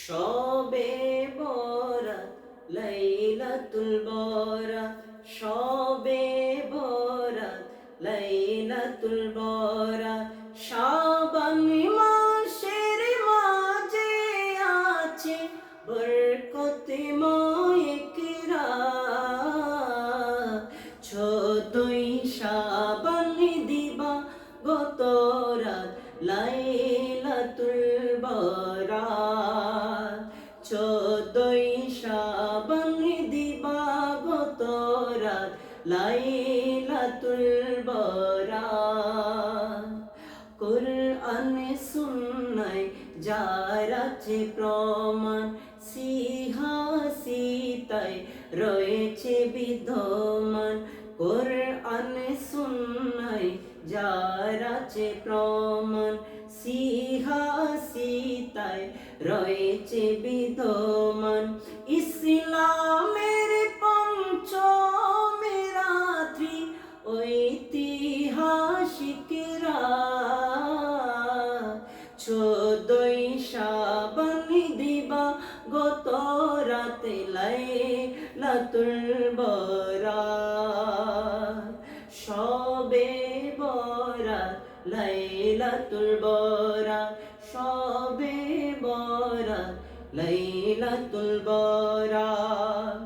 শবে বরাত লাইলাতুল বরাত শবে বরাত লাইলাতুল বরাত শাবান মাসের মাঝে আছে বরকতময় এক রাত 14ই শাবান দিবা গত রাত লাইলাতুল বরাত 14ই শাবান দিবাগত রাত লাইলাতুল বরাত কুরআন সুন্নায় যার আছে প্রমাণ সিহাসিতায় রয়েছে বিদ্যমান কুরআন সুন্নায় যার আছে প্রমাণ সিহাসিতায় রয়েছে বিদ্যমান ইসলামের পঞ্চম রাত্রি ঐতিহাসিক রাত 14ই শাবান দিবা গত রাতে লাইলাতুল বরাত শবে বরাত লাইলাতুল বরাত শবে বরাত লাইলাতুল বরাত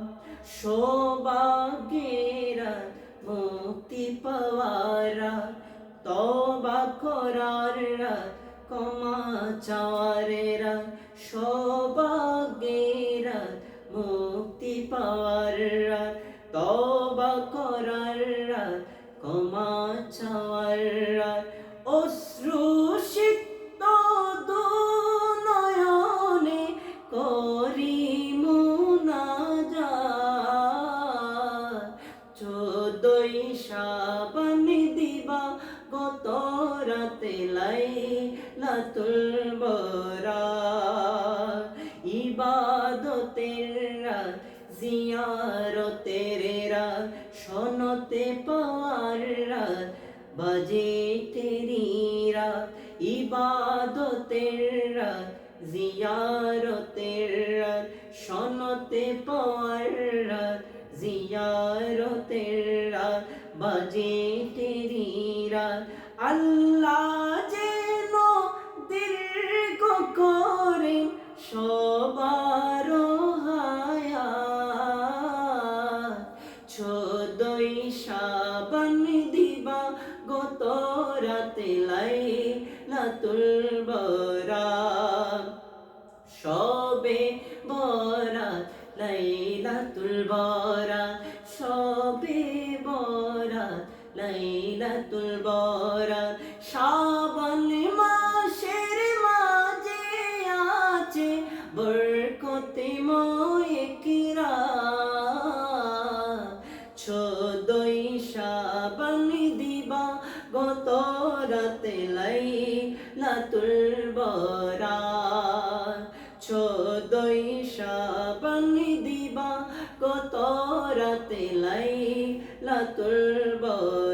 সৌভাগ্যের রাত মুক্তি পাওয়ার রাত তওবা করার রাত ক্ষমা চাওয়ার রাত সৌভাগ্যের রাত মুক্তি পাওয়ার রাত তওবা করার রাত ক্ষমা চাওয়ার রাত অশ্রু সিক্ত দুনয়নে করি মুনাজাত 14ই শাবান দিবা গত রাতে লাইলাতুল বরাত ইবাদতের রাত জিয়ারতের রাত সনতে পাওয়ার রাত বাজে তেরি রাত ইবাদতের রাত জিয়ারতের রাত সনতে পাওয়ার রাত জিয়ারতের রাত বাজে তেরি রাত আল্লাহ যেন দীর্ঘ করে সবার হায়াত 14ই শাবান দিবা গত রাতে লাইলাতুল বরাত শবে বরাত লাইলাতুল বরাত শবে বরাত লাইলাতুল বরাত শাবান মাসের মাঝে আছে বরকতময় এক রাত 14ই শাবান দিবা গত রাতে লাইলাতুল বরাত 14ই শাবান দিবা গত রাতে লাইলাতুল বরাত